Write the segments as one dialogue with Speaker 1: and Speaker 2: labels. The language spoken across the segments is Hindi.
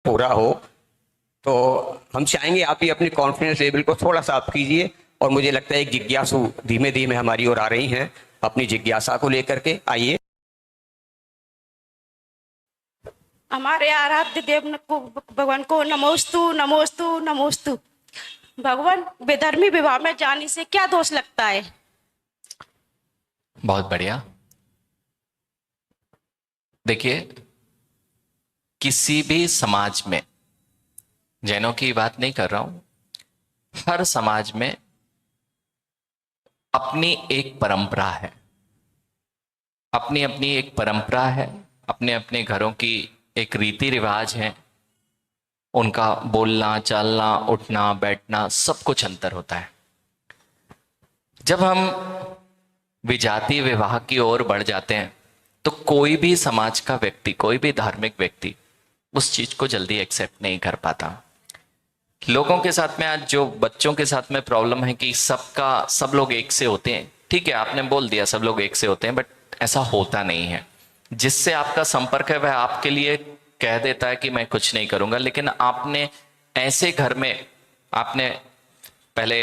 Speaker 1: पूरा हो। तो हम चाहेंगे आप भी अपने कॉन्फिडेंस लेवल को थोड़ा सा अप कीजिए। और मुझे लगता है एक जिज्ञासु धीमे धीमे हमारी ओर आ रही हैं, अपनी जिज्ञासा को लेकर के आइए।
Speaker 2: हमारे आराध्य देव को, भगवान को नमोस्तु नमोस्तु नमोस्तु। भगवान, बेधर्मी विवाह में जाने से क्या दोष लगता है?
Speaker 3: बहुत बढ़िया। देखिए, किसी भी समाज में, जैनों की बात नहीं कर रहा हूं, हर समाज में अपनी एक परंपरा है, अपनी अपनी एक परंपरा है, अपने अपने घरों की एक रीति रिवाज है, उनका बोलना चालना उठना बैठना सब कुछ अंतर होता है। जब हम विजातीय विवाह की ओर बढ़ जाते हैं तो कोई भी समाज का व्यक्ति, कोई भी धार्मिक व्यक्ति उस चीज को जल्दी एक्सेप्ट नहीं कर पाता। लोगों के साथ में आज जो बच्चों के साथ में प्रॉब्लम है कि सब लोग एक से होते हैं। ठीक है, आपने बोल दिया सब लोग एक से होते हैं, बट ऐसा होता नहीं है। जिससे आपका संपर्क है वह आपके लिए कह देता है कि मैं कुछ नहीं करूंगा, लेकिन आपने ऐसे घर में, आपने पहले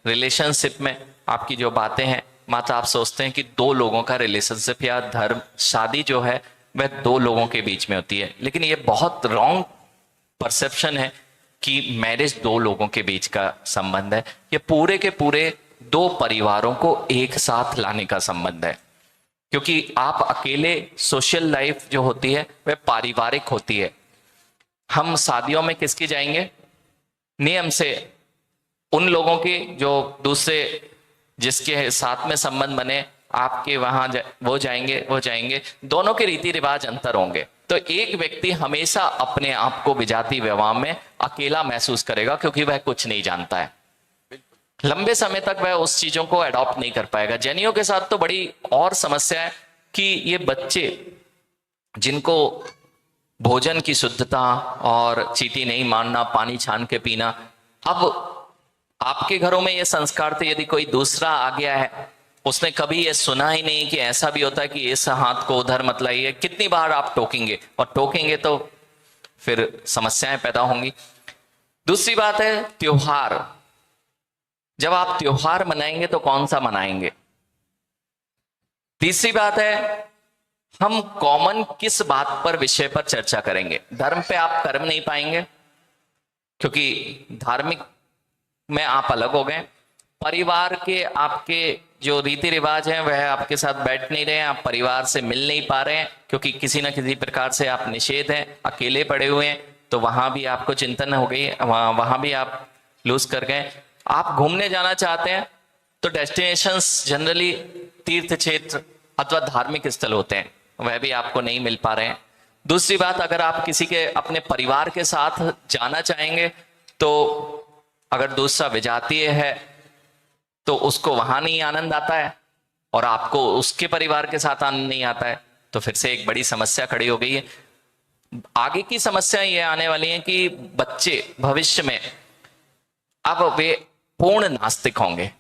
Speaker 3: रिलेशनशिप में आपकी जो बातें हैं, मात्र आप सोचते हैं कि दो लोगों का रिलेशनशिप या धर्म शादी जो है वह दो लोगों के बीच में होती है, लेकिन ये बहुत रॉन्ग परसेप्शन है कि मैरिज दो लोगों के बीच का संबंध है। ये पूरे के पूरे दो परिवारों को एक साथ लाने का संबंध है। क्योंकि आप अकेले, सोशल लाइफ जो होती है वह पारिवारिक होती है। हम शादियों में किसकी जाएंगे? नियम से उन लोगों की जो दूसरे, जिसके साथ में संबंध बने, आपके वहां वो जाएंगे, दोनों के रीति रिवाज अंतर होंगे। तो एक व्यक्ति हमेशा अपने आप को विजातीय विवाह में अकेला महसूस करेगा, क्योंकि वह कुछ नहीं जानता है। लंबे समय तक वह उस चीजों को अडॉप्ट नहीं कर पाएगा। जैनियों के साथ तो बड़ी और समस्या है कि ये बच्चे जिनको भोजन की शुद्धता और चींटी नहीं मारना, पानी छान के पीना, अब आपके घरों में ये संस्कार थे, यदि कोई दूसरा आ गया है, उसने कभी ये सुना ही नहीं कि ऐसा भी होता है कि इस हाथ को उधर मत लाइए। कितनी बार आप टोकेंगे, और टोकेंगे तो फिर समस्याएं पैदा होंगी। दूसरी बात है त्योहार। जब आप त्योहार मनाएंगे तो कौन सा मनाएंगे? तीसरी बात है, हम कॉमन किस बात पर, विषय पर चर्चा करेंगे? धर्म पे आप कर नहीं पाएंगे, क्योंकि धार्मिक में आप अलग हो गए। परिवार के आपके जो रीति रिवाज हैं वह आपके साथ बैठ नहीं रहे हैं, आप परिवार से मिल नहीं पा रहे हैं, क्योंकि किसी ना किसी प्रकार से आप निषेध हैं, अकेले पड़े हुए हैं। तो वहां भी आपको चिंतन हो गई, वहां भी आप लूज कर गए। आप घूमने जाना चाहते हैं तो डेस्टिनेशंस जनरली तीर्थ क्षेत्र अथवा धार्मिक स्थल होते हैं, वह भी आपको नहीं मिल पा रहे हैं। दूसरी बात, अगर आप किसी के अपने परिवार के साथ जाना चाहेंगे तो अगर दूसरा विजातीय है तो उसको वहां नहीं आनंद आता है और आपको उसके परिवार के साथ आनंद नहीं आता है, तो फिर से एक बड़ी समस्या खड़ी हो गई है। आगे की समस्या ये आने वाली है कि बच्चे भविष्य में अब वे पूर्ण नास्तिक होंगे।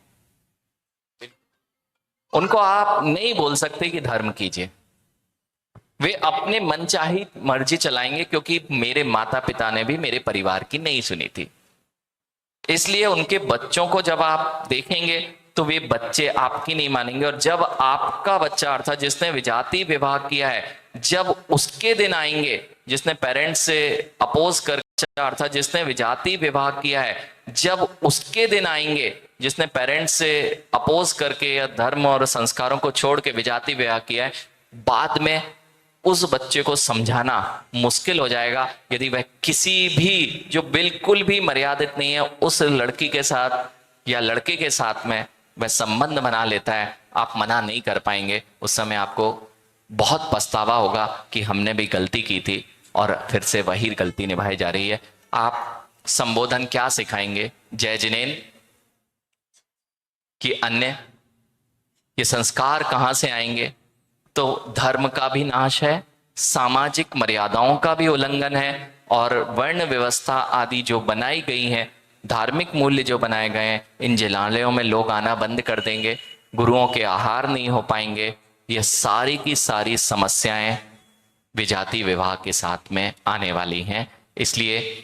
Speaker 3: उनको आप नहीं बोल सकते कि धर्म कीजिए, वे अपने मनचाही मर्जी चलाएंगे, क्योंकि मेरे माता पिता ने भी मेरे परिवार की नहीं सुनी थी। इसलिए उनके बच्चों को जब आप देखेंगे तो वे बच्चे आपकी नहीं मानेंगे। और जब आपका बच्चा, अर्थात जिसने विजातीय विवाह किया है, जब उसके दिन आएंगे, जिसने पेरेंट्स से अपोज कर, अर्थात जिसने विजातीय विवाह किया है, जब उसके दिन आएंगे, जिसने पेरेंट्स से अपोज करके या धर्म और संस्कारों को छोड़ के विजातीय विवाह किया है, बाद में उस बच्चे को समझाना मुश्किल हो जाएगा। यदि वह किसी भी जो बिल्कुल भी मर्यादित नहीं है उस लड़की के साथ या लड़के के साथ में वह संबंध बना लेता है, आप मना नहीं कर पाएंगे। उस समय आपको बहुत पछतावा होगा कि हमने भी गलती की थी और फिर से वही गलती निभाई जा रही है। आप संबोधन क्या सिखाएंगे? जय जिनेन कि अन्य, ये संस्कार कहां से आएंगे? तो धर्म का भी नाश है, सामाजिक मर्यादाओं का भी उल्लंघन है, और वर्ण व्यवस्था आदि जो बनाई गई हैं, धार्मिक मूल्य जो बनाए गए हैं, इन जिलालयों में लोग आना बंद कर देंगे, गुरुओं के आहार नहीं हो पाएंगे। ये सारी की सारी समस्याएं विजातीय विवाह के साथ में आने वाली हैं। इसलिए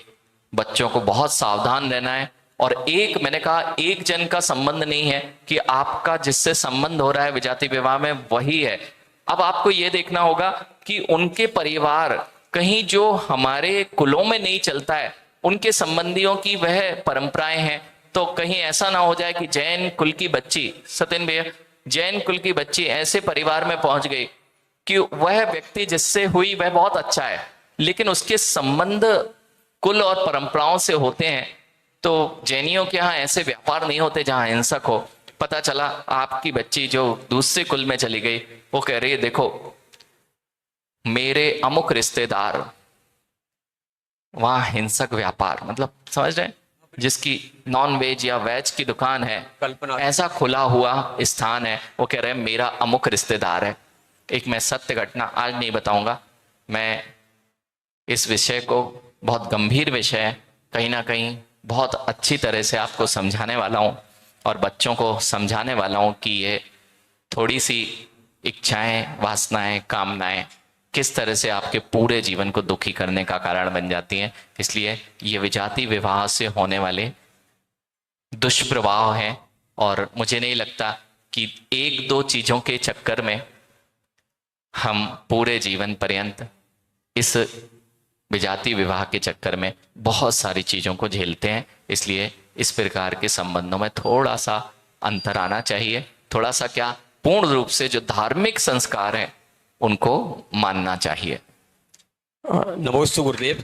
Speaker 3: बच्चों को बहुत सावधान रहना है। और एक मैंने कहा एक जन का संबंध नहीं है कि आपका जिससे संबंध हो रहा है विजाति विवाह में वही है। अब आपको यह देखना होगा कि उनके परिवार कहीं जो हमारे कुलों में नहीं चलता है, उनके संबंधियों की वह परंपराएं हैं, तो कहीं ऐसा ना हो जाए कि जैन कुल की बच्ची, सत्यन भैया, जैन कुल की बच्ची ऐसे परिवार में पहुंच गई कि वह व्यक्ति जिससे हुई वह बहुत अच्छा है, लेकिन उसके संबंध कुल और परंपराओं से होते हैं। तो जैनियों के यहाँ ऐसे व्यापार नहीं होते जहां हिंसक हो। पता चला आपकी बच्ची जो दूसरे कुल में चली गई, वो कह रही है देखो मेरे अमुक रिश्तेदार, वहां हिंसक व्यापार, मतलब समझ रहे हैं, जिसकी नॉन वेज या वेज की दुकान है,
Speaker 1: कल्पना।
Speaker 3: ऐसा खुला हुआ स्थान है, वो कह रहे हैं मेरा अमुक रिश्तेदार है। एक मैं सत्य घटना आज नहीं बताऊंगा, मैं इस विषय को, बहुत गंभीर विषय है, कहीं ना कहीं बहुत अच्छी तरह से आपको समझाने वाला हूं और बच्चों को समझाने वाला हूं कि ये थोड़ी सी इच्छाएं, वासनाएं, कामनाएं किस तरह से आपके पूरे जीवन को दुखी करने का कारण बन जाती हैं। इसलिए ये विजाति विवाह से होने वाले दुष्प्रभाव हैं और मुझे नहीं लगता कि एक दो चीजों के चक्कर में हम पूरे जीवन पर्यंत इस विजाति विवाह के चक्कर में बहुत सारी चीजों को झेलते हैं। इसलिए इस प्रकार के संबंधों में थोड़ा सा अंतर आना चाहिए, थोड़ा सा क्या, पूर्ण रूप से जो धार्मिक संस्कार हैं उनको मानना चाहिए।
Speaker 1: नमोस्तु गुरुदेव।